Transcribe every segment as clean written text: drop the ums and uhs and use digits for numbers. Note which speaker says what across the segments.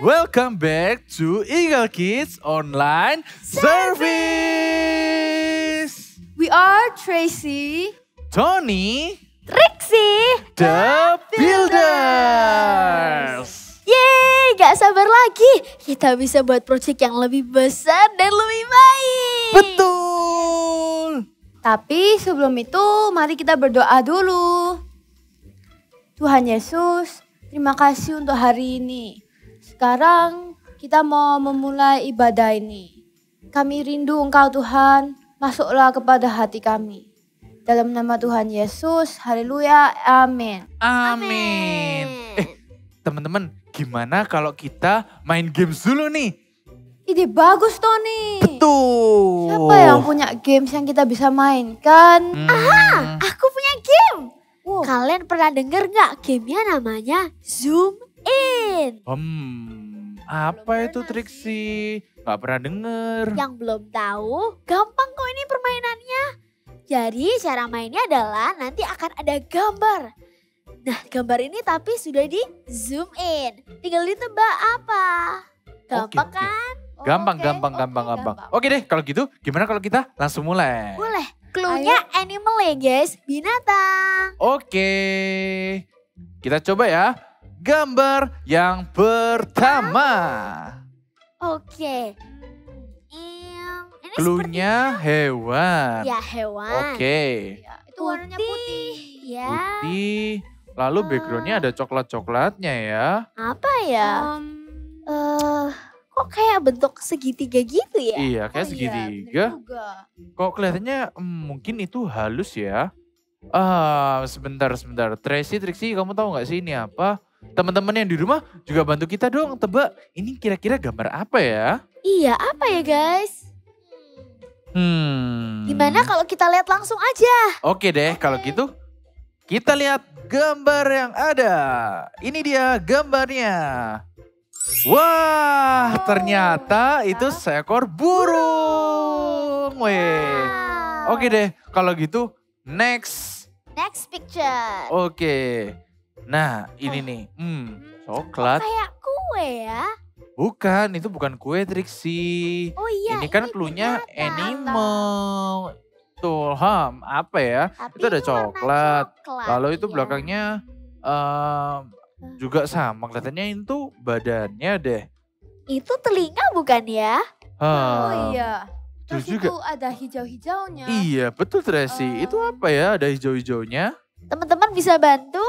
Speaker 1: Welcome back to Eagle Kids Online Service.
Speaker 2: We are Tracy,
Speaker 1: Tony,
Speaker 2: Trixie,
Speaker 1: the Builders.
Speaker 2: Yeay, gak sabar lagi. Kita bisa buat proyek yang lebih besar dan lebih baik.
Speaker 1: Betul.
Speaker 2: Tapi sebelum itu, mari kita berdoa dulu. Tuhan Yesus, terima kasih untuk hari ini. Sekarang kita mau memulai ibadah ini. Kami rindu Engkau Tuhan, masuklah kepada hati kami. Dalam nama Tuhan Yesus, haleluya, amin.
Speaker 1: Amin. Teman-teman, gimana kalau kita main games dulu nih?
Speaker 2: Ide bagus Tony.
Speaker 1: Betul.
Speaker 2: Siapa yang punya games yang kita bisa mainkan?
Speaker 3: Aha, aku punya game.
Speaker 2: Wow.
Speaker 3: Kalian pernah denger gak gamenya namanya Zoom In?
Speaker 1: Apa itu Trixie? Gak pernah denger.
Speaker 3: Yang belum tahu, gampang kok ini permainannya. Jadi cara mainnya adalah nanti akan ada gambar. Nah gambar ini tapi sudah di zoom in. Tinggal ditebak apa. Gampang
Speaker 1: Oke.
Speaker 3: kan?
Speaker 1: Gampang.
Speaker 2: gampang.
Speaker 1: Oke deh, kalau gitu gimana kalau kita langsung mulai?
Speaker 3: Boleh. Clue-nya animal ya guys, binatang.
Speaker 1: Oke, kita coba ya. Gambar yang pertama.
Speaker 3: Oke. Ini
Speaker 1: Cluenya hewan.
Speaker 3: seperti ya hewan.
Speaker 1: Oke,
Speaker 2: Ya, itu warnanya putih.
Speaker 3: Ya,
Speaker 1: putih. Lalu backgroundnya ada coklat-coklatnya ya.
Speaker 3: apa ya?
Speaker 2: Um,
Speaker 3: Kok kayak bentuk segitiga gitu ya?
Speaker 1: Iya, kayak
Speaker 2: oh iya,
Speaker 1: segitiga.
Speaker 2: bener juga.
Speaker 1: Kok kelihatannya mungkin itu halus ya. Sebentar. Trixie, kamu tahu nggak sih ini apa? Teman-teman yang di rumah juga bantu kita dong tebak. Ini kira-kira gambar apa ya?
Speaker 3: Iya, apa ya guys? Gimana kalau kita lihat langsung aja?
Speaker 1: Oke deh, kalau gitu kita lihat gambar yang ada. Ini dia gambarnya. Wah, ternyata itu seekor burung. Weh.
Speaker 3: Wow.
Speaker 1: Oke deh, kalau gitu next.
Speaker 3: Next picture.
Speaker 1: Oke. Nah, ini nih. Coklat.
Speaker 3: Kayak kue ya?
Speaker 1: Bukan, itu bukan kue Trixie.
Speaker 3: Oh iya,
Speaker 1: Ini kan cluenya
Speaker 3: binatang.
Speaker 1: animal. Tuh, apa ya?
Speaker 3: Tapi
Speaker 1: Itu ada
Speaker 3: ini warna
Speaker 1: coklat.
Speaker 3: coklat,
Speaker 1: Lalu itu
Speaker 3: iya.
Speaker 1: belakangnya juga sama. Kelihatannya itu badannya deh.
Speaker 3: Itu telinga bukan ya?
Speaker 2: Oh iya.
Speaker 1: Terus
Speaker 2: Terus
Speaker 1: juga.
Speaker 2: itu ada hijau-hijaunya.
Speaker 1: Iya, betul Tracy. Itu apa ya? Ada hijau-hijaunya.
Speaker 3: Teman-teman bisa bantu?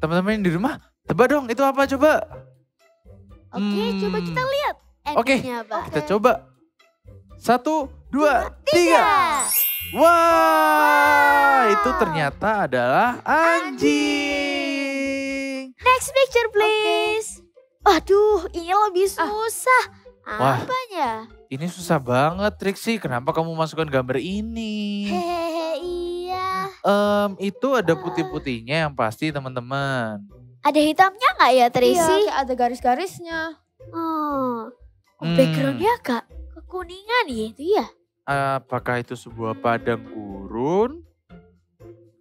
Speaker 1: Teman-teman yang di rumah, tebak dong itu apa coba?
Speaker 3: Oke, coba kita lihat.
Speaker 1: Oke,
Speaker 3: Endingnya apa?
Speaker 1: Kita coba. 1, 2, 3. Wah, itu ternyata adalah anjing.
Speaker 3: Next picture please. Aduh, ini lebih susah.
Speaker 1: Wah.
Speaker 3: Apanya?
Speaker 1: Ini susah banget Trixie, kenapa kamu masukkan gambar ini?
Speaker 3: Hehehe, iya.
Speaker 1: Itu ada putih-putihnya yang pasti teman-teman.
Speaker 3: Ada hitamnya nggak ya
Speaker 2: Iya,
Speaker 3: Tracy?
Speaker 2: kayak ada garis-garisnya.
Speaker 3: Oh,
Speaker 1: Hmm.
Speaker 3: backgroundnya agak kekuningan gitu ya.
Speaker 1: Apakah itu sebuah padang gurun?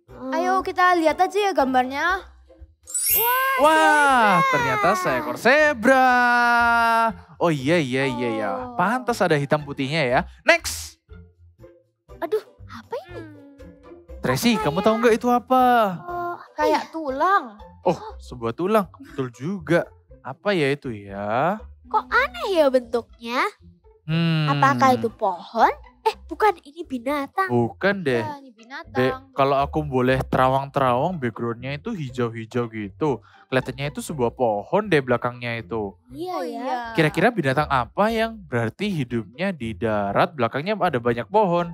Speaker 3: Oh.
Speaker 2: Ayo kita lihat aja ya gambarnya.
Speaker 1: Wah, ternyata seekor zebra. Oh iya.
Speaker 2: Oh.
Speaker 1: Pantas ada hitam putihnya ya. Next.
Speaker 3: Aduh, apa ini?
Speaker 1: Tracy, kamu tahu nggak itu apa?
Speaker 3: Oh,
Speaker 2: Kayak tulang.
Speaker 1: Oh, sebuah tulang. Betul juga. Apa ya itu ya?
Speaker 3: kok aneh ya bentuknya? Apakah itu pohon? Bukan, ini binatang.
Speaker 1: Bukan deh.
Speaker 2: Ya, ini binatang.
Speaker 1: Kalau aku boleh terawang-terawang backgroundnya itu hijau-hijau gitu. Kelihatannya itu sebuah pohon deh belakangnya itu.
Speaker 3: Iya
Speaker 2: Oh
Speaker 3: ya.
Speaker 2: iya.
Speaker 1: Kira-kira binatang apa yang berarti hidupnya di darat belakangnya ada banyak pohon?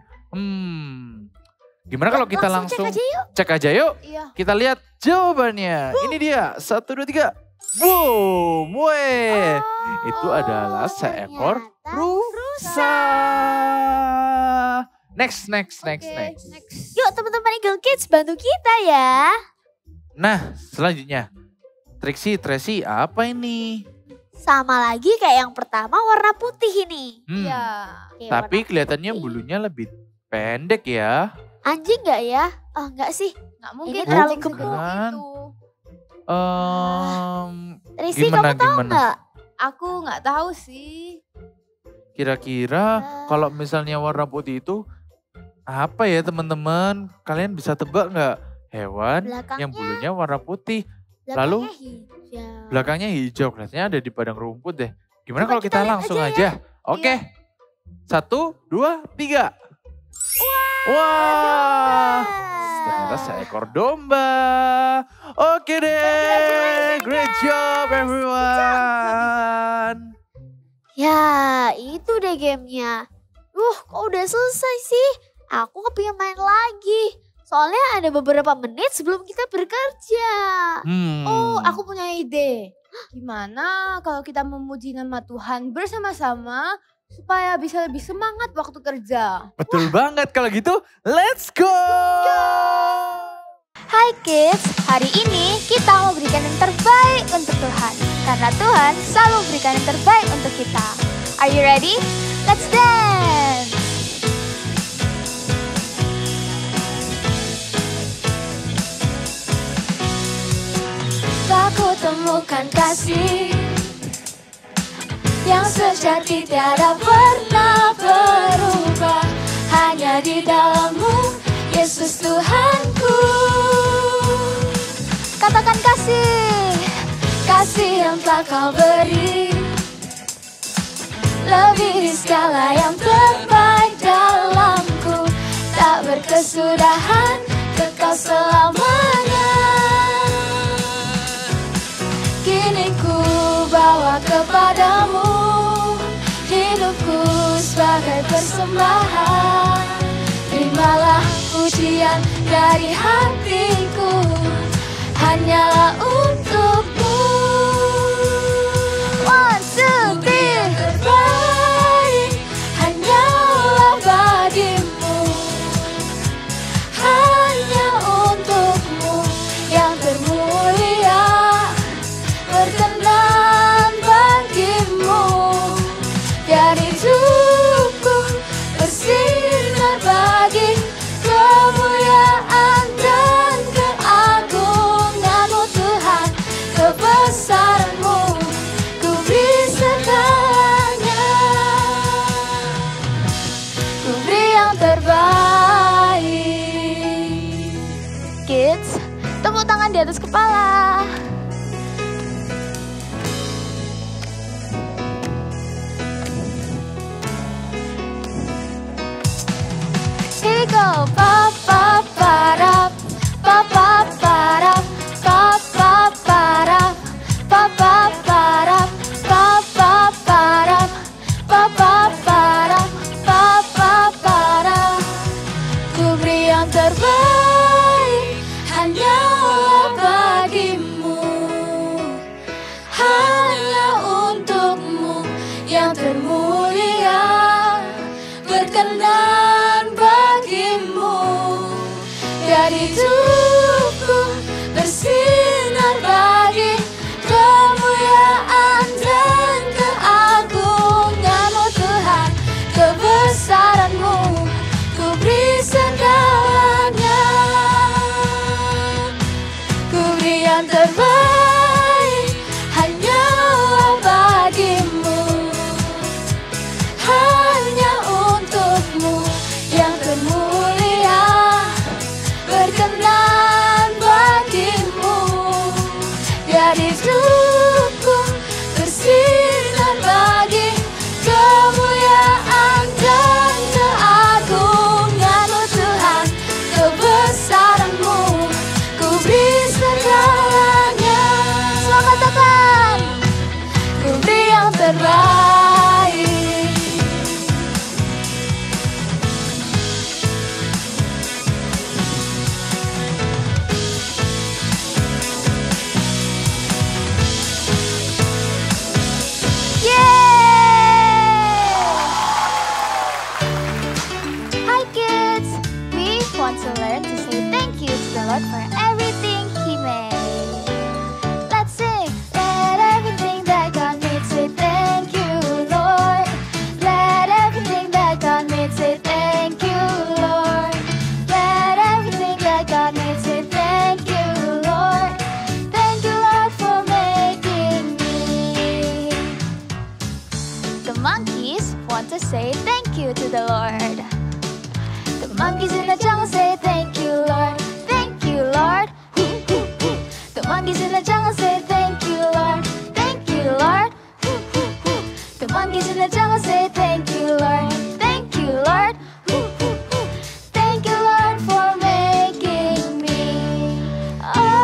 Speaker 1: Gimana kalau kita langsung
Speaker 3: cek aja yuk.
Speaker 1: cek aja yuk?
Speaker 2: Iya.
Speaker 1: Kita lihat jawabannya. Ini dia. 1, 2, 3. Boom. Weh. Itu adalah seekor
Speaker 3: ternyata
Speaker 1: rusa. Next.
Speaker 2: Oke,
Speaker 3: Yuk teman-teman Eagle Kids bantu kita ya.
Speaker 1: Nah, selanjutnya. Trixie, Tracy, apa ini?
Speaker 3: Sama lagi kayak yang pertama warna putih ini.
Speaker 2: Iya.
Speaker 3: Oke,
Speaker 1: Tapi
Speaker 3: warna
Speaker 1: kelihatannya
Speaker 3: putih.
Speaker 1: bulunya lebih pendek ya.
Speaker 3: Anjing nggak ya? Oh enggak sih.
Speaker 2: Nggak mungkin
Speaker 3: terlalu
Speaker 2: anjing
Speaker 3: gemuk.
Speaker 2: segede itu.
Speaker 1: Em,
Speaker 3: Rizky kamu tahu
Speaker 1: Gimana?
Speaker 3: nggak?
Speaker 2: Aku nggak tahu sih.
Speaker 1: Kira-kira kalau misalnya warna putih itu apa ya teman-teman? Kalian bisa tebak nggak? Hewan yang bulunya warna putih. Lalu
Speaker 3: hijau.
Speaker 1: belakangnya hijau. Kelihatannya ada di padang rumput deh. Gimana
Speaker 3: Coba
Speaker 1: kalau kita
Speaker 3: kita lihat
Speaker 1: langsung
Speaker 3: aja
Speaker 1: aja? Oke. 1, 2, 3. Wah. Ternyata seekor domba. Oke deh. Great job everyone.
Speaker 3: Ya, itu deh gamenya. Kok udah selesai sih? Aku kepingin main lagi. Soalnya ada beberapa menit sebelum kita bekerja.
Speaker 2: Oh, aku punya ide. Gimana kalau kita memuji nama Tuhan bersama-sama supaya bisa lebih semangat waktu kerja?
Speaker 1: Betul banget kalau gitu. Let's go.
Speaker 3: Hai kids, hari ini kita mau berikan yang terbaik untuk Tuhan. Karena Tuhan selalu berikan yang terbaik untuk kita. Are you ready? Let's dance! Tak ku temukan kasih yang sejati tiada pernah berubah. Hanya di dalam-Mu, Yesus Tuhanku. Katakan kasih, kasih yang telah Kau beri, lebih di segala yang terbaik dalamku. Tak berkesudahan, kekal selamanya. Kini ku bawa kepadamu hidupku sebagai persembahan. Terimalah pujian dari hatiku, hanyalah untukmu. 1, 2, 3. Terbaik hanyalah bagimu, hanya untukmu yang termulia. Berkenan bagimu, biar hidupku bersinar bagi kemuliaan dan keagungan-Mu Tuhan. Kebesaran-Mu ku beri segalanya, ku beri yang terbaik. Kids, tepuk tangan di atas kepala. Here we go. Pa pa para, pa pa para, pa pa para, pa pa para, pa pa para, pa pa para, pa pa para. Ku beri yang terbaik hanyalah bagimu, hanya untukmu yang termulia. Berkenan bagimu, biar hidupku bersinar bagi kemuliaan dan keagungan-Mu Tuhan. Kebesaran-Mu ku beri segalanya, ku beri yang terbaik hanyalah bagimu, monkeys want to say thank you to the Lord. The monkeys in the jungle say thank you, Lord. Thank you, Lord. The monkeys in the jungle say thank you, Lord. Thank you, Lord. The monkeys in the jungle say thank you, Lord. Thank you, Lord. Thank you, Lord, for making me. Oh,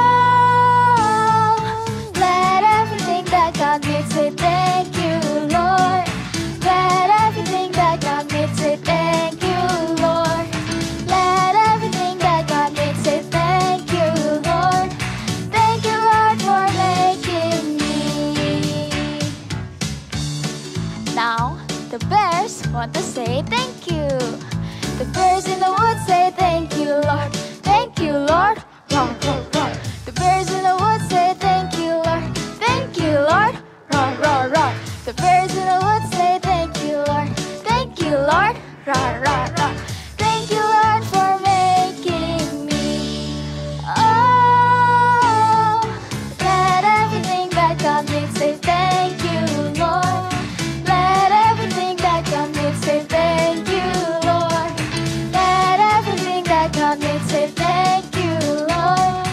Speaker 3: let everything that God made say thank you, Lord. Let everything that God made say thank you, Lord. Let everything that God made say thank you, Lord. Thank you, Lord, for making me. Now, the bears want to say thank you. The bears in the woods say thank you, Lord. Thank you, Lord. Roar, roar, roar. The bears in the woods say thank you, Lord. Thank you, Lord. Roar, roar, roar. The bears in the woods say thank you, Lord. Thank you, Lord. Roar, roar, roar. Thank you, Lord, for making me. Oh, let everything that God made say thank you, Lord. Let everything that God made say thank you, Lord. Let everything that God made say thank you, Lord.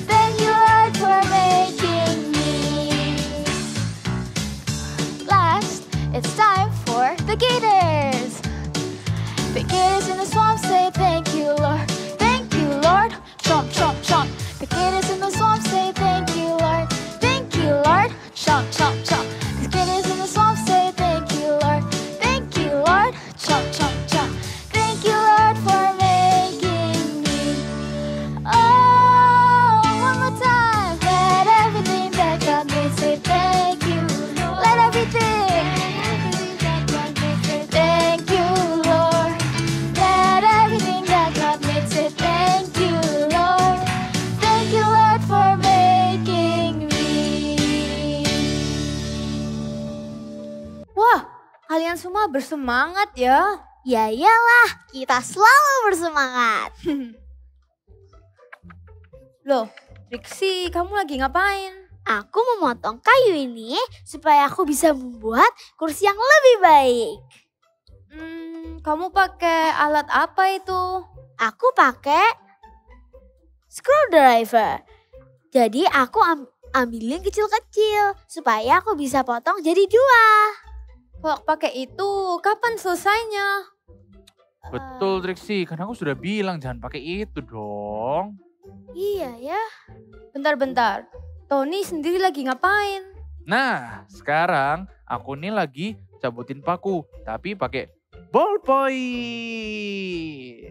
Speaker 3: Thank you, Lord, for making me. Last, it's time for the gators. The gators in the swamp say thank you, Lord. Thank you, Lord. Chomp, chomp, chomp. The gators in the swamp say thank you, Lord. Thank you, Lord. Chomp, chomp, chomp. The gators in the swamp say thank you, Lord. Thank you, Lord. Chomp, chomp, chomp. Thank you, Lord, for making me. Oh, one more time. Let everything that God made say thank you. Let everything. Thank you, Lord. Let everything that God made say thank you, Lord. Thank you, Lord, for making me.
Speaker 2: Wah, kalian semua bersemangat ya.
Speaker 3: Ya iyalah, kita selalu bersemangat.
Speaker 2: Loh, Trixie, kamu lagi ngapain?
Speaker 3: Aku memotong kayu ini supaya aku bisa membuat kursi yang lebih baik.
Speaker 2: Kamu pakai alat apa itu?
Speaker 3: Aku pakai screwdriver. Jadi aku ambilin kecil-kecil supaya aku bisa potong jadi 2.
Speaker 2: Kalau pakai itu, kapan selesainya?
Speaker 1: Betul Trixie, kan aku sudah bilang jangan pakai itu dong.
Speaker 3: Iya ya.
Speaker 2: Bentar-bentar, Tony sendiri lagi ngapain?
Speaker 1: Nah, sekarang aku nih lagi cabutin paku, tapi pakai ballpoint.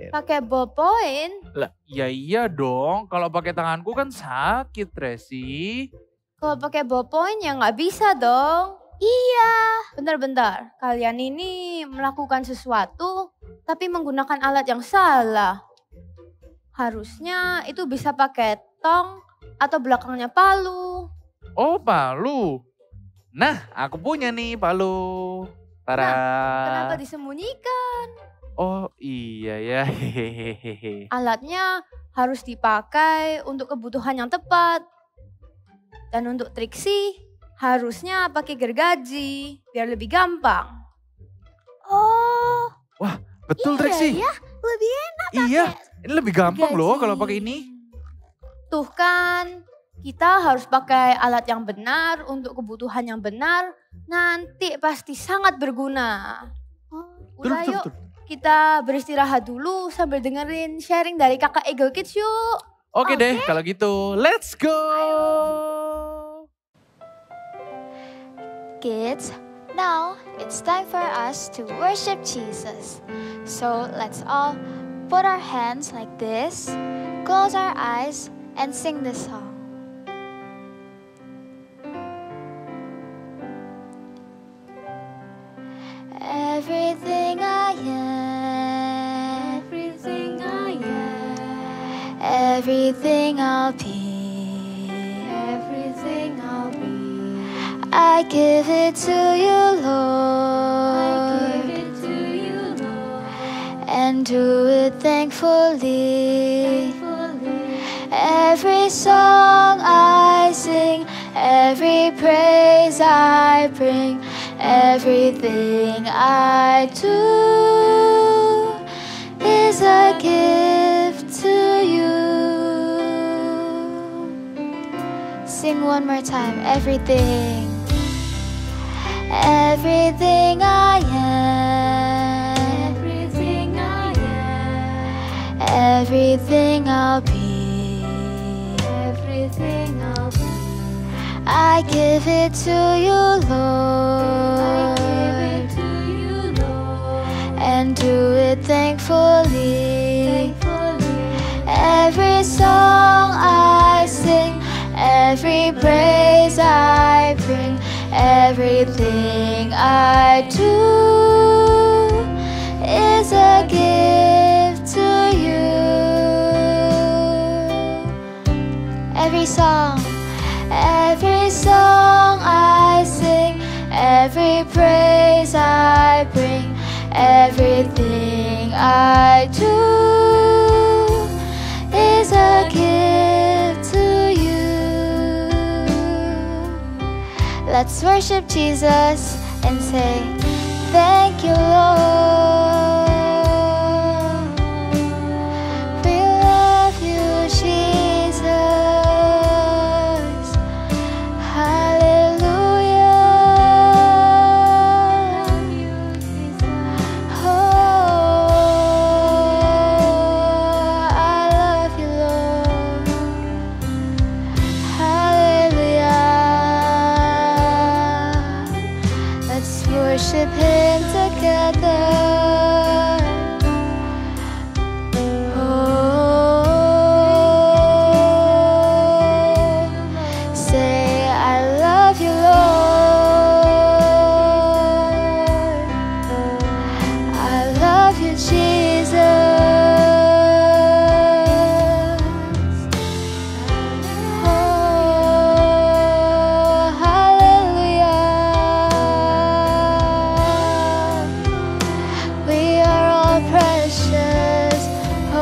Speaker 2: Pakai ballpoint?
Speaker 1: Lah, ya iya dong. Kalau pakai tanganku kan sakit, Tracy.
Speaker 2: Kalau pakai ballpoint ya nggak bisa dong.
Speaker 3: Iya.
Speaker 2: Bentar-bentar, kalian ini melakukan sesuatu tapi menggunakan alat yang salah. Harusnya itu bisa pakai tong atau belakangnya palu.
Speaker 1: Oh, palu. Nah, aku punya nih palu. Tada.
Speaker 2: Kenapa disembunyikan?
Speaker 1: Oh, iya ya. Hehehe.
Speaker 2: Alatnya harus dipakai untuk kebutuhan yang tepat. Dan untuk Trixie, harusnya pakai gergaji biar lebih gampang.
Speaker 3: Oh,
Speaker 1: Betul
Speaker 3: iya
Speaker 1: Trixie.
Speaker 3: ya, lebih enak.
Speaker 1: Iya, ini lebih gampang loh
Speaker 3: gergaji.
Speaker 1: kalau pakai ini.
Speaker 2: Tuh kan, kita harus pakai alat yang benar untuk kebutuhan yang benar. Nanti pasti sangat berguna. Udah
Speaker 1: Betul,
Speaker 2: yuk,
Speaker 1: betul.
Speaker 2: kita beristirahat dulu sambil dengerin sharing dari kakak Eagle Kids yuk.
Speaker 1: Oke deh, kalau gitu let's go.
Speaker 3: Kids, now it's time for us to worship Jesus. So let's all put our hands like this, close our eyes, and sing this song. Everything I am, everything I am, everything I'll be, everything I'll be. I give it to you, Lord. I give it to you, Lord. And do it thankfully. Every song I sing, every praise I bring,
Speaker 2: Everything I do is a gift to you. Sing one more time. Everything, everything I am, everything I am, everything I'll be, everything I'll be. I give it to you, Lord. I give it to you, Lord. And do it thankfully. Every song I sing, every praise I bring, everything I do is a gift to you. Every song I sing, every praise I bring, everything I do is a gift to you. Let's worship Jesus and say, thank you, Lord. We love you, Jesus. Worship Him together. Oh, say I love you, Lord. I love you, Jesus. Oh, hallelujah. We are all precious. Oh,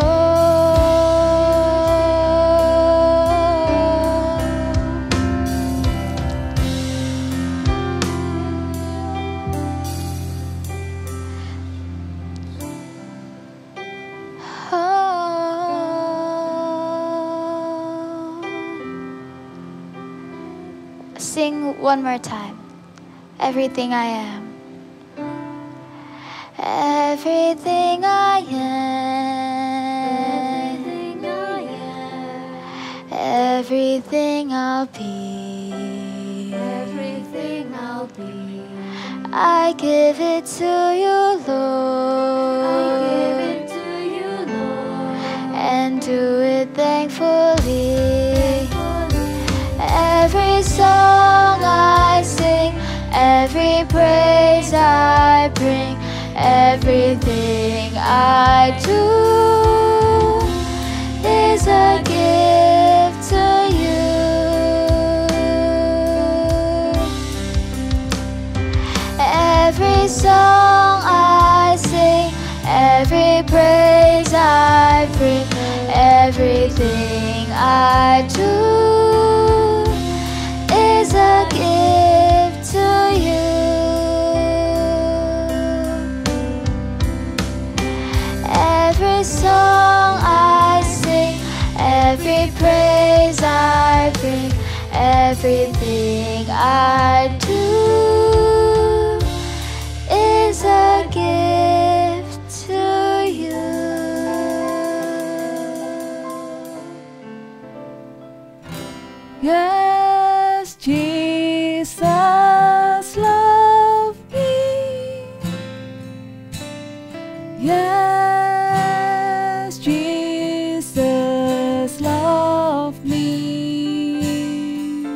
Speaker 2: sing one more time. Everything I am. Everything I am, everything I'll be, everything I'll be. I give it to you, Lord. I give it to you, Lord. And do it thankfully. Every song I sing, every praise I bring, everything I do is a gift to you. Every song I sing, every praise I bring, everything I do is a gift to you. Every song I sing, every praise I bring, everything I do is a gift to you.
Speaker 4: Yes, Jesus loved me. Yes, Jesus loved me.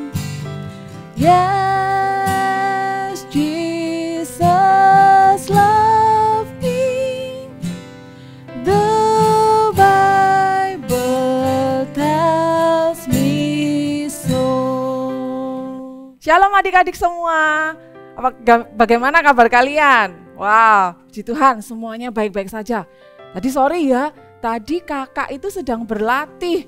Speaker 4: Yes, Jesus loved me. The Bible tells me so. Shalom adik-adik semua. Bagaimana kabar kalian? Wow, puji Tuhan semuanya baik-baik saja. Tadi sorry ya, tadi kakak itu sedang berlatih.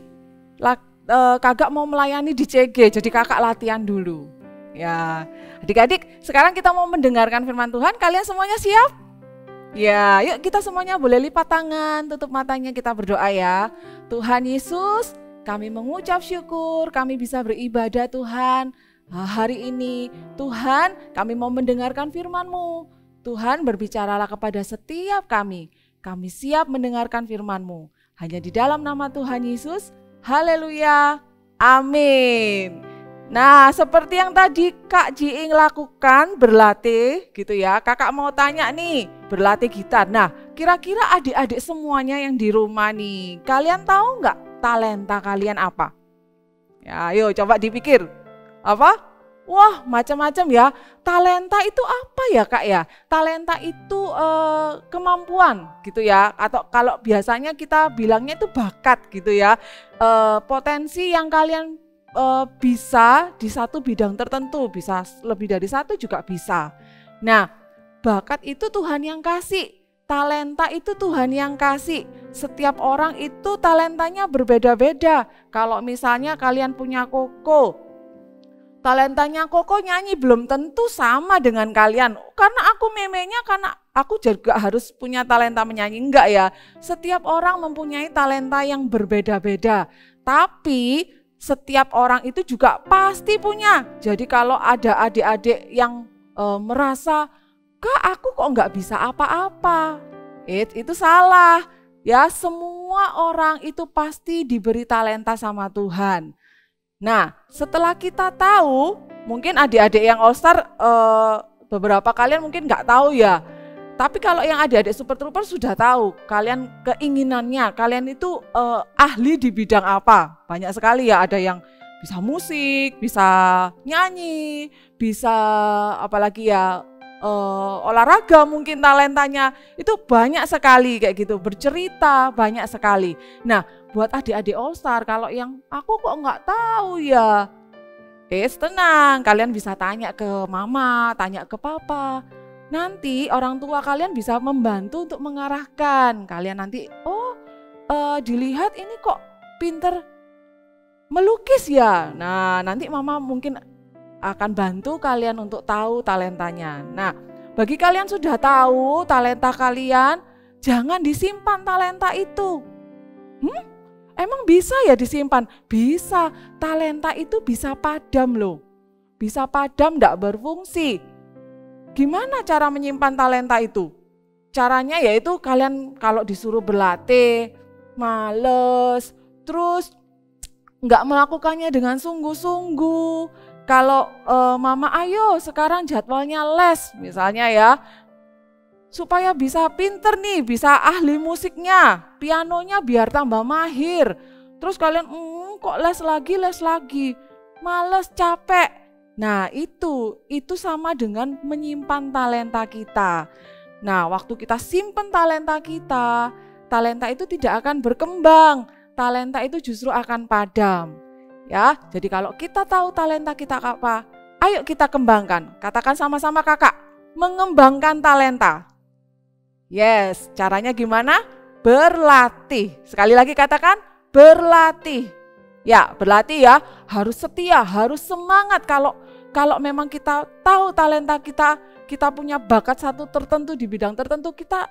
Speaker 4: Kakak mau melayani di CG, jadi kakak latihan dulu. Ya, adik-adik, sekarang kita mau mendengarkan firman Tuhan. Kalian semuanya siap? Ya, yuk kita semuanya boleh lipat tangan, tutup matanya, kita berdoa ya. Tuhan Yesus, kami mengucap syukur, kami bisa beribadah Tuhan hari ini. Tuhan, kami mau mendengarkan firman-Mu. Tuhan, berbicaralah kepada setiap kami. Kami siap mendengarkan firman-Mu. Hanya di dalam nama Tuhan Yesus. Haleluya. Amin. Nah, seperti yang tadi Kak Jiing lakukan, berlatih gitu ya. Kakak mau tanya nih, berlatih gitar. Nah, kira-kira adik-adik semuanya yang di rumah nih, kalian tahu nggak talenta kalian apa? Ya, ayo coba dipikir. Apa? Wah, macam-macam ya. Talenta itu apa ya Kak ya? Talenta itu kemampuan gitu ya. Atau kalau biasanya kita bilangnya itu bakat gitu ya. Potensi yang kalian bisa di satu bidang tertentu, bisa lebih dari satu juga bisa. Nah, bakat itu Tuhan yang kasih, talenta itu Tuhan yang kasih. Setiap orang itu talentanya berbeda-beda. Kalau misalnya kalian punya Koko, talentanya Koko nyanyi belum tentu sama dengan kalian. Karena aku memenya, karena aku juga harus punya talenta menyanyi, enggak ya. Setiap orang mempunyai talenta yang berbeda-beda. Tapi setiap orang itu juga pasti punya. Jadi kalau ada adik-adik yang merasa, Kak aku kok nggak bisa apa-apa, itu salah. Ya, semua orang itu pasti diberi talenta sama Tuhan. Nah, setelah kita tahu, mungkin adik-adik yang All Star beberapa kalian mungkin nggak tahu ya. Tapi kalau yang adik-adik Super Trooper sudah tahu, kalian keinginannya, kalian itu ahli di bidang apa. Banyak sekali ya, ada yang bisa musik, bisa nyanyi, bisa apalagi ya olahraga mungkin talentanya. Itu banyak sekali kayak gitu, bercerita banyak sekali. Nah, buat adik-adik All Star, kalau yang aku kok nggak tahu ya, tenang, kalian bisa tanya ke mama, tanya ke papa. Nanti orang tua kalian bisa membantu untuk mengarahkan. Kalian nanti, dilihat ini kok pinter melukis ya. Nah, nanti mama mungkin akan bantu kalian untuk tahu talentanya. Nah, bagi kalian sudah tahu talenta kalian, jangan disimpan talenta itu. Emang bisa ya disimpan? Bisa, talenta itu bisa padam loh. Bisa padam, enggak berfungsi. Gimana cara menyimpan talenta itu? Caranya yaitu kalian kalau disuruh berlatih, males, terus nggak melakukannya dengan sungguh-sungguh. Kalau mama ayo sekarang jadwalnya les misalnya ya, supaya bisa pinter nih, bisa ahli musiknya, pianonya biar tambah mahir. Terus kalian kok les lagi, males, capek. Nah itu sama dengan menyimpan talenta kita. Nah waktu kita simpen talenta kita, talenta itu tidak akan berkembang, talenta itu justru akan padam. Ya, jadi kalau kita tahu talenta kita apa, ayo kita kembangkan. Katakan sama-sama kakak, mengembangkan talenta. Yes, caranya gimana? Berlatih. Sekali lagi katakan, berlatih. Ya, berlatih ya, harus setia, harus semangat. Kalau memang kita tahu talenta kita punya bakat satu tertentu di bidang tertentu, kita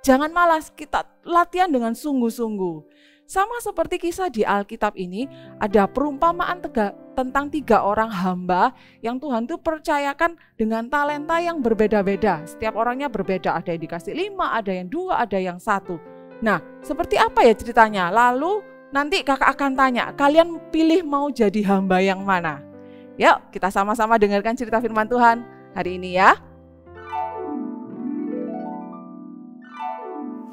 Speaker 4: jangan malas, kita latihan dengan sungguh-sungguh. Sama seperti kisah di Alkitab ini, ada perumpamaan tentang 3 orang hamba yang Tuhan itu percayakan dengan talenta yang berbeda-beda. Setiap orangnya berbeda, ada yang dikasih 5, ada yang 2, ada yang 1. Nah, seperti apa ya ceritanya? Lalu nanti kakak akan tanya, kalian pilih mau jadi hamba yang mana? Yuk kita sama-sama dengarkan cerita firman Tuhan hari ini ya.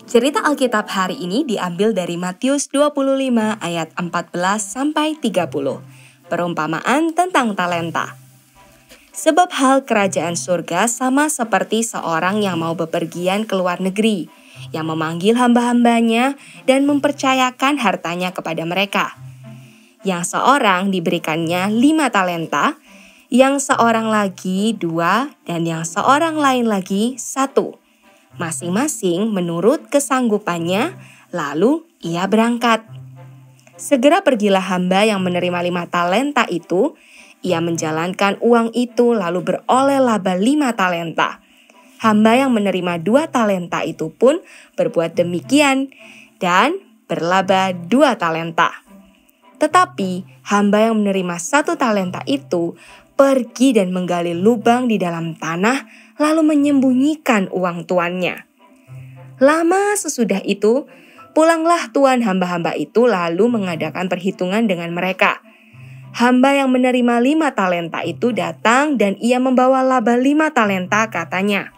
Speaker 5: Cerita Alkitab hari ini diambil dari Matius 25 ayat 14-30. Perumpamaan tentang talenta. Sebab hal kerajaan surga sama seperti seorang yang mau bepergian ke luar negeri, yang memanggil hamba-hambanya dan mempercayakan hartanya kepada mereka. Yang seorang diberikannya 5 talenta, yang seorang lagi 2, dan yang seorang lain lagi 1. Masing-masing menurut kesanggupannya, lalu ia berangkat. Segera pergilah hamba yang menerima 5 talenta itu, Ia menjalankan uang itu lalu beroleh laba 5 talenta. Hamba yang menerima 2 talenta itu pun berbuat demikian dan berlaba 2 talenta. Tetapi hamba yang menerima 1 talenta itu pergi dan menggali lubang di dalam tanah lalu menyembunyikan uang tuannya. Lama sesudah itu, pulanglah tuan hamba-hamba itu lalu mengadakan perhitungan dengan mereka. Hamba yang menerima 5 talenta itu datang dan ia membawa laba 5 talenta, katanya.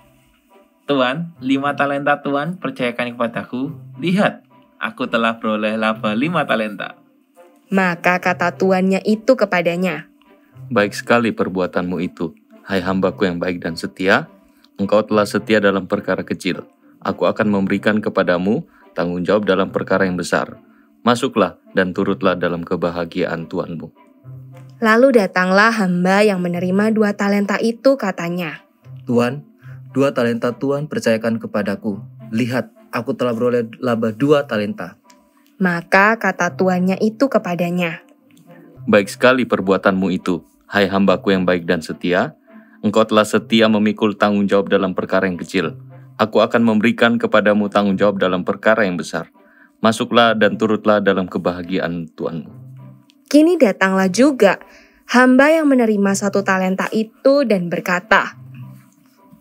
Speaker 6: Tuan, 5 talenta Tuan percayakan kepadaku. Lihat, aku telah beroleh laba 5 talenta.
Speaker 5: Maka kata tuannya itu kepadanya,
Speaker 7: Baik sekali perbuatanmu itu, hai hambaku yang baik dan setia. Engkau telah setia dalam perkara kecil. Aku akan memberikan kepadamu tanggung jawab dalam perkara yang besar. Masuklah dan turutlah dalam kebahagiaan Tuanmu.
Speaker 5: Lalu datanglah hamba yang menerima 2 talenta itu, katanya.
Speaker 8: Tuan, 2 talenta Tuan percayakan kepadaku. Lihat, aku telah beroleh laba 2 talenta.
Speaker 5: Maka kata tuannya itu kepadanya,
Speaker 7: Baik sekali perbuatanmu itu, hai hambaku yang baik dan setia. Engkau telah setia memikul tanggung jawab dalam perkara yang kecil. Aku akan memberikan kepadamu tanggung jawab dalam perkara yang besar. Masuklah dan turutlah dalam kebahagiaan Tuanmu.
Speaker 5: Kini datanglah juga hamba yang menerima 1 talenta itu dan berkata,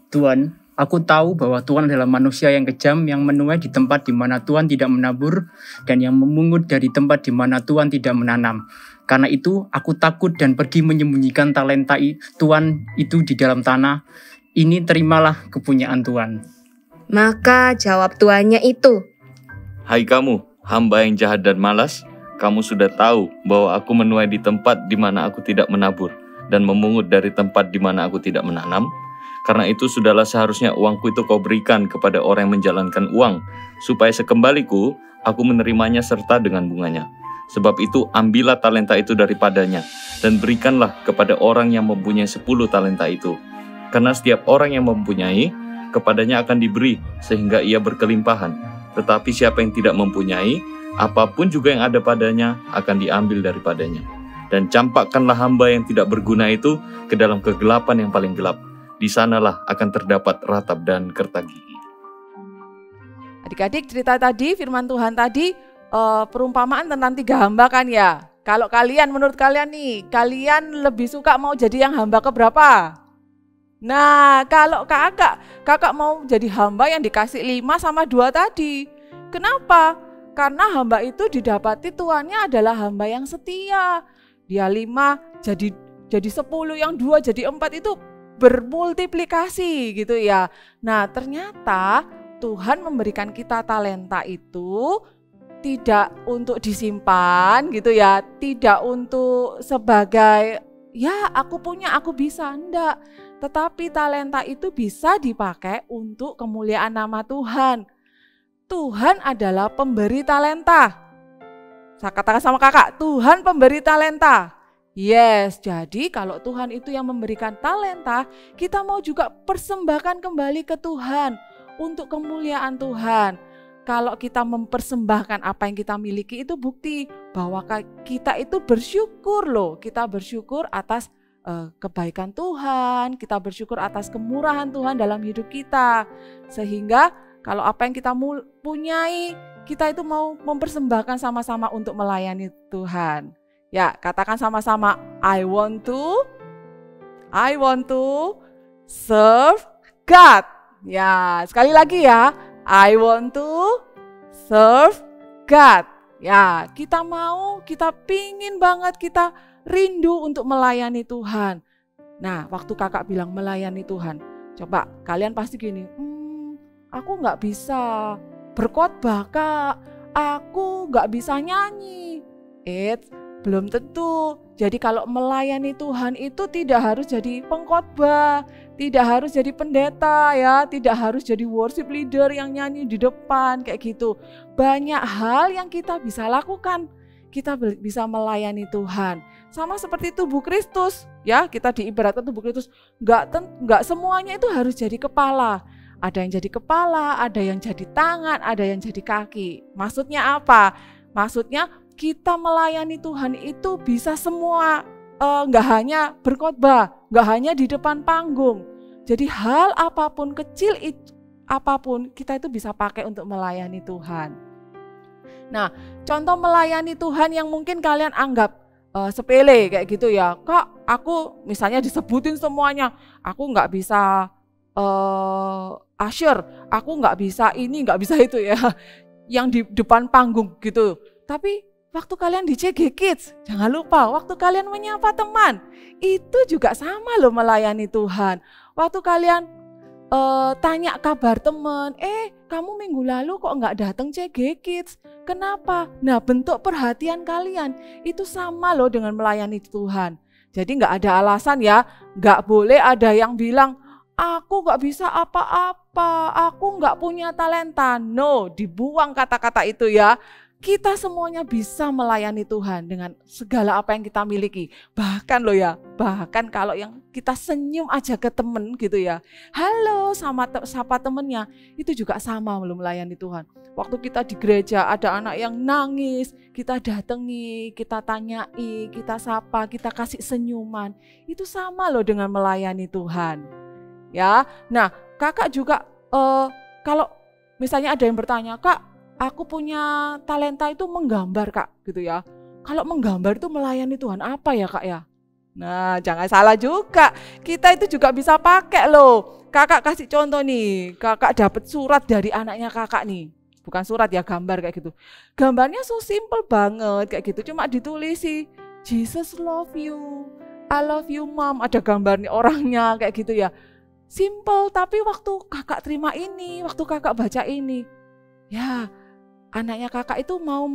Speaker 9: Tuan, aku tahu bahwa Tuan adalah manusia yang kejam yang menuai di tempat di mana Tuan tidak menabur dan yang memungut dari tempat di mana Tuan tidak menanam. Karena itu aku takut dan pergi menyembunyikan talenta Tuan itu di dalam tanah. Ini terimalah kepunyaan Tuan.
Speaker 5: Maka jawab tuannya itu,
Speaker 7: Hai kamu, hamba yang jahat dan malas, kamu sudah tahu bahwa aku menuai di tempat di mana aku tidak menabur dan memungut dari tempat di mana aku tidak menanam. Karena itu sudahlah seharusnya uangku itu kau berikan kepada orang yang menjalankan uang, supaya sekembaliku aku menerimanya serta dengan bunganya. Sebab itu ambillah talenta itu daripadanya dan berikanlah kepada orang yang mempunyai 10 talenta itu. Karena setiap orang yang mempunyai, kepadanya akan diberi sehingga ia berkelimpahan. Tetapi siapa yang tidak mempunyai, apapun juga yang ada padanya akan diambil daripadanya. Dan campakkanlah hamba yang tidak berguna itu ke dalam kegelapan yang paling gelap. Di sanalah akan terdapat ratap dan kerta gigi.
Speaker 4: Adik-adik, cerita tadi, firman Tuhan tadi, perumpamaan tentang 3 hamba kan ya. Kalau kalian, menurut kalian nih, kalian lebih suka mau jadi yang hamba keberapa? Nah, kalau kakak mau jadi hamba yang dikasih 5 sama 2 tadi. Kenapa? Karena hamba itu didapati tuannya adalah hamba yang setia. Dia 5 jadi 10, yang 2 jadi 4 itu bermultiplikasi gitu ya. Nah, ternyata Tuhan memberikan kita talenta itu tidak untuk disimpan gitu ya, tidak untuk sebagai ya aku punya, aku bisa, enggak. Tetapi talenta itu bisa dipakai untuk kemuliaan nama Tuhan. Tuhan adalah pemberi talenta. Saya katakan sama kakak, Tuhan pemberi talenta. Yes, jadi kalau Tuhan itu yang memberikan talenta, kita mau juga persembahkan kembali ke Tuhan untuk kemuliaan Tuhan. Kalau kita mempersembahkan apa yang kita miliki, itu bukti bahwa kita itu bersyukur loh. Kita bersyukur atas kebaikan Tuhan, kita bersyukur atas kemurahan Tuhan dalam hidup kita. Sehingga kalau apa yang kita punyai, kita itu mau mempersembahkan sama-sama untuk melayani Tuhan. Ya, katakan sama-sama, I want to serve God. Ya, sekali lagi ya, I want to serve God. Ya, kita pingin banget, kita rindu untuk melayani Tuhan. Nah, waktu kakak bilang melayani Tuhan, coba kalian pasti gini, aku gak bisa berkhotbah kak, aku gak bisa nyanyi. Belum tentu. Jadi kalau melayani Tuhan itu tidak harus jadi pengkhotbah, tidak harus jadi pendeta ya, tidak harus jadi worship leader yang nyanyi di depan kayak gitu. Banyak hal yang kita bisa lakukan. Kita bisa melayani Tuhan. Sama seperti tubuh Kristus ya, kita diibaratkan tubuh Kristus. Enggak semuanya itu harus jadi kepala. Ada yang jadi kepala, ada yang jadi tangan, ada yang jadi kaki. Maksudnya apa? Maksudnya kita melayani Tuhan itu bisa semua nggak hanya berkhotbah, nggak hanya di depan panggung. Jadi hal apapun kecil apapun kita itu bisa pakai untuk melayani Tuhan. Nah, contoh melayani Tuhan yang mungkin kalian anggap sepele kayak gitu ya. Kak, aku misalnya disebutin semuanya, aku nggak bisa usher, aku nggak bisa ini, nggak bisa itu ya, yang di depan panggung gitu. Tapi waktu kalian di CG Kids, jangan lupa waktu kalian menyapa teman, itu juga sama loh melayani Tuhan. Waktu kalian tanya kabar teman, kamu minggu lalu kok nggak datang CG Kids, kenapa? Nah, bentuk perhatian kalian itu sama loh dengan melayani Tuhan. Jadi nggak ada alasan ya, nggak boleh ada yang bilang, aku nggak bisa apa-apa, aku nggak punya talenta. No, dibuang kata-kata itu ya. Kita semuanya bisa melayani Tuhan dengan segala apa yang kita miliki. Bahkan loh ya, bahkan kalau yang kita senyum aja ke temen gitu ya. Halo sapa temennya, itu juga sama belum melayani Tuhan. Waktu kita di gereja ada anak yang nangis, kita datangi, kita tanyai, kita sapa, kita kasih senyuman. Itu sama loh dengan melayani Tuhan. Ya, nah kakak juga kalau misalnya ada yang bertanya, Kak, aku punya talenta itu menggambar Kak, gitu ya. Kalau menggambar itu melayani Tuhan apa ya Kak ya? Nah, jangan salah juga. Kita itu juga bisa pakai loh. Kakak kasih contoh nih. Kakak dapat surat dari anaknya kakak nih. Bukan surat ya, gambar kayak gitu. Gambarnya so simple banget kayak gitu. Cuma ditulisi, Jesus love you, I love you mom. Ada gambar nih orangnya kayak gitu ya. Simple, tapi waktu kakak terima ini, waktu kakak baca ini, ya anaknya kakak itu mau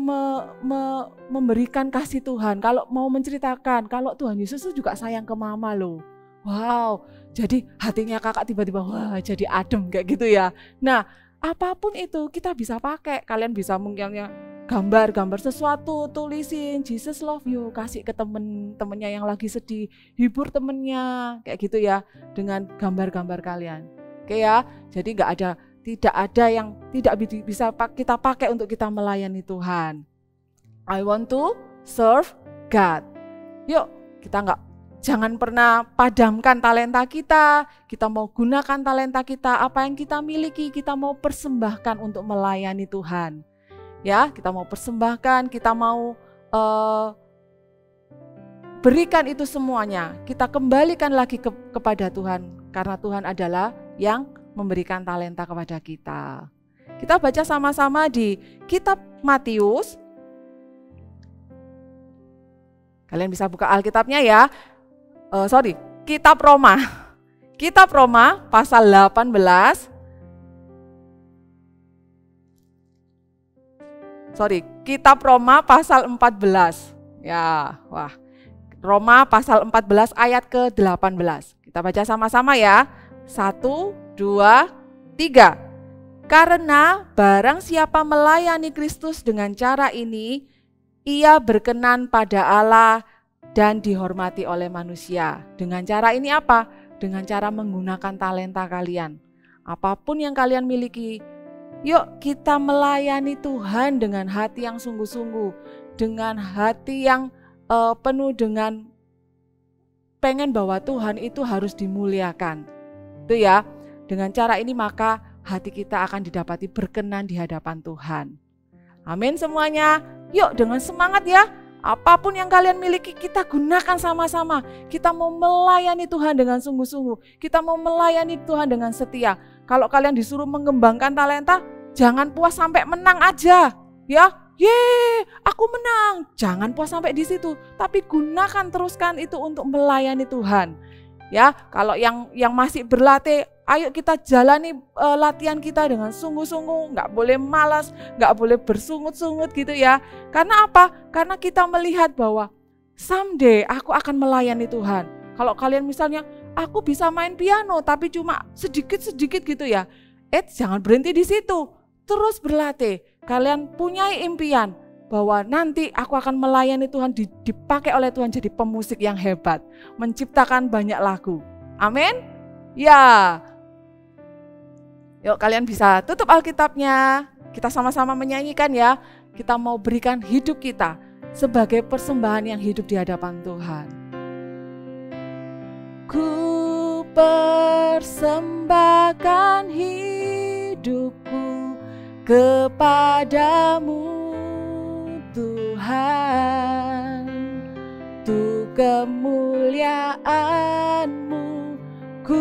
Speaker 4: memberikan kasih Tuhan, kalau mau menceritakan kalau Tuhan Yesus itu juga sayang ke mama loh. Wow, jadi hatinya kakak tiba-tiba wah jadi adem kayak gitu ya. Nah, apapun itu kita bisa pakai. Kalian bisa mungkin gambar sesuatu, tulisin Jesus love you, kasih ke temennya yang lagi sedih, hibur temennya kayak gitu ya dengan gambar-gambar kalian. Oke ya, jadi tidak ada yang tidak bisa kita pakai untuk kita melayani Tuhan. I want to serve God. Yuk, jangan pernah padamkan talenta kita. Kita mau gunakan talenta kita, apa yang kita miliki, kita mau persembahkan untuk melayani Tuhan. Ya, kita mau persembahkan, kita mau berikan itu semuanya. Kita kembalikan lagi kepada Tuhan, karena Tuhan adalah yang memberikan talenta kepada kita. Kita baca sama-sama di kitab Matius. Kalian bisa buka Alkitabnya ya. Kitab Roma. Kitab Roma pasal 18. Kitab Roma pasal 14. Ya, wah. Roma pasal 14 ayat ke-18. Kita baca sama-sama ya. 1, 2, 3. Karena barang siapa melayani Kristus dengan cara ini, ia berkenan pada Allah dan dihormati oleh manusia. Dengan cara ini apa? Dengan cara menggunakan talenta kalian. Apapun yang kalian miliki, yuk kita melayani Tuhan dengan hati yang sungguh-sungguh, dengan hati yang penuh dengan pengen bahwa Tuhan itu harus dimuliakan. Itu ya. Dengan cara ini maka hati kita akan didapati berkenan di hadapan Tuhan. Amin semuanya. Yuk dengan semangat ya. Apapun yang kalian miliki kita gunakan sama-sama. Kita mau melayani Tuhan dengan sungguh-sungguh. Kita mau melayani Tuhan dengan setia. Kalau kalian disuruh mengembangkan talenta, jangan puas sampai menang aja. Ya, aku menang. Jangan puas sampai di situ. Tapi teruskan itu untuk melayani Tuhan. Ya, kalau yang masih berlatih, ayo kita jalani latihan kita dengan sungguh-sungguh, nggak boleh malas, nggak boleh bersungut-sungut gitu ya. Karena apa? Karena kita melihat bahwa someday aku akan melayani Tuhan. Kalau kalian misalnya, aku bisa main piano tapi cuma sedikit-sedikit gitu ya. Jangan berhenti di situ, terus berlatih. Kalian punya impian bahwa nanti aku akan melayani Tuhan, dipakai oleh Tuhan jadi pemusik yang hebat, menciptakan banyak lagu. Amin? Ya. Yuk kalian bisa tutup Alkitabnya, kita sama-sama menyanyikan ya. Kita mau berikan hidup kita sebagai persembahan yang hidup di hadapan Tuhan. ku persembahkan hidupku kepadamu Tuhan, untuk kemuliaan-Mu ku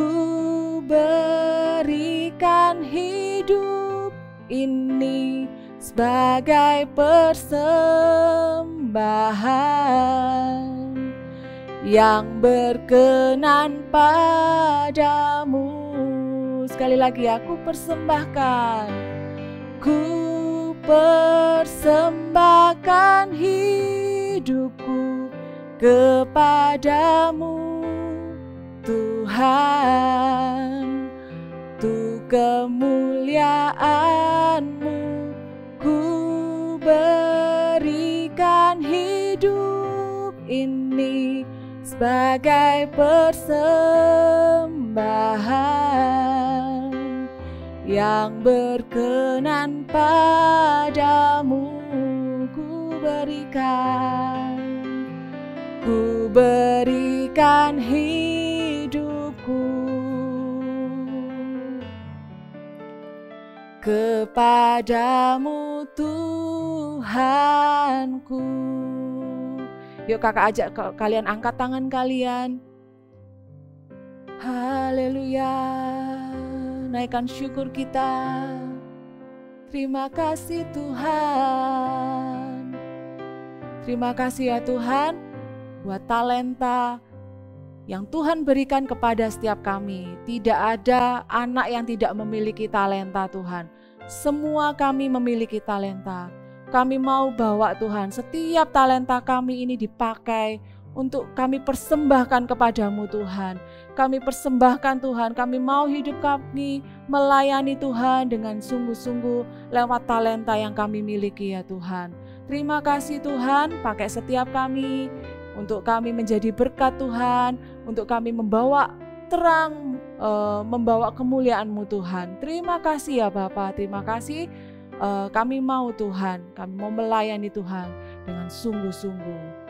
Speaker 4: berikan hidup ini sebagai persembahan yang berkenan padamu. Sekali lagi, aku persembahkan, ku persembahkan hidupku kepadamu Tuhan, untuk kemuliaan-Mu ku berikan hidup ini sebagai persembahan yang berkenan padamu. Ku berikan hidupku kepadamu Tuhanku. Yuk kakak ajak kalian angkat tangan kalian. Haleluya. Naikkan syukur kita. Terima kasih Tuhan. Terima kasih ya Tuhan buat talenta yang Tuhan berikan kepada setiap kami. Tidak ada anak yang tidak memiliki talenta Tuhan. Semua kami memiliki talenta. Kami mau bawa Tuhan setiap talenta kami ini dipakai untuk kami persembahkan kepadamu Tuhan. Kami persembahkan Tuhan, kami mau hidup kami melayani Tuhan dengan sungguh-sungguh lewat talenta yang kami miliki ya Tuhan. Terima kasih Tuhan, pakai setiap kami untuk kami menjadi berkat Tuhan, untuk kami membawa terang, membawa kemuliaan-Mu Tuhan. Terima kasih ya Bapa, terima kasih. Kami mau Tuhan, kami mau melayani Tuhan dengan sungguh-sungguh.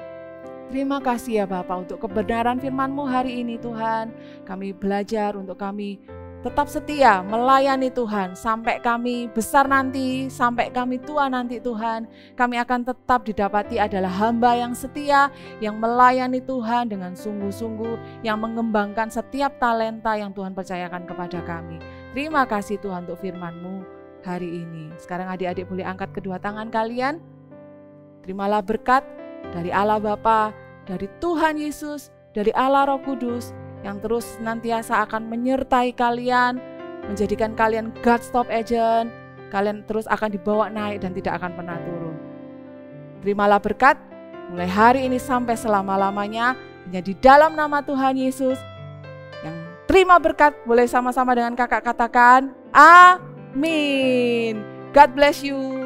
Speaker 4: Terima kasih ya Bapa untuk kebenaran firman-Mu hari ini Tuhan. Kami belajar untuk kami tetap setia melayani Tuhan sampai kami besar nanti, sampai kami tua nanti Tuhan. Kami akan tetap didapati adalah hamba yang setia, yang melayani Tuhan dengan sungguh-sungguh, yang mengembangkan setiap talenta yang Tuhan percayakan kepada kami. Terima kasih Tuhan untuk firman-Mu hari ini. Sekarang adik-adik boleh angkat kedua tangan kalian. Terimalah berkat dari Allah Bapa, dari Tuhan Yesus, dari Allah Roh Kudus yang terus senantiasa akan menyertai kalian, menjadikan kalian God's top agent. Kalian terus akan dibawa naik dan tidak akan pernah turun. Terimalah berkat mulai hari ini sampai selama-lamanya hanya di dalam nama Tuhan Yesus. Yang terima berkat boleh sama-sama dengan kakak katakan amin. God bless you.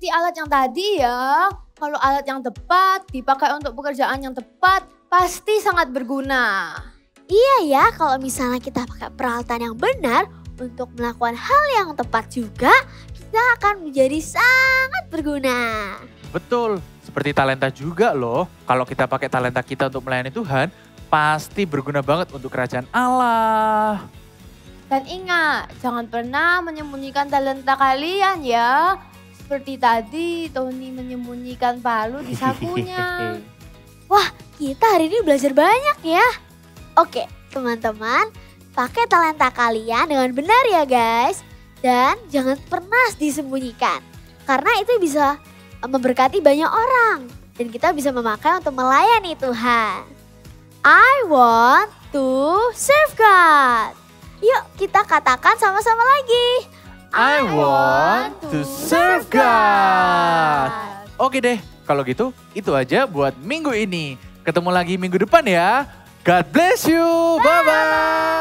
Speaker 2: seperti alat yang tadi ya. Kalau alat yang tepat dipakai untuk pekerjaan yang tepat pasti sangat berguna.
Speaker 3: Iya ya, kalau misalnya kita pakai peralatan yang benar untuk melakukan hal yang tepat juga, kita akan menjadi sangat berguna.
Speaker 1: Betul, seperti talenta juga loh. Kalau kita pakai talenta kita untuk melayani Tuhan, pasti berguna banget untuk kerajaan Allah.
Speaker 2: Dan ingat, jangan pernah menyembunyikan talenta kalian ya. Seperti tadi Tony menyembunyikan palu di sakunya.
Speaker 3: Wah, kita hari ini belajar banyak ya. Oke, teman-teman, pakai talenta kalian dengan benar ya guys. Dan jangan pernah disembunyikan. Karena itu bisa memberkati banyak orang. Dan kita bisa memakai untuk melayani Tuhan. I want to serve God. Yuk kita katakan sama-sama lagi.
Speaker 1: I want to serve God. Oke deh, kalau gitu itu aja buat minggu ini. Ketemu lagi minggu depan ya. God bless you. Bye-bye.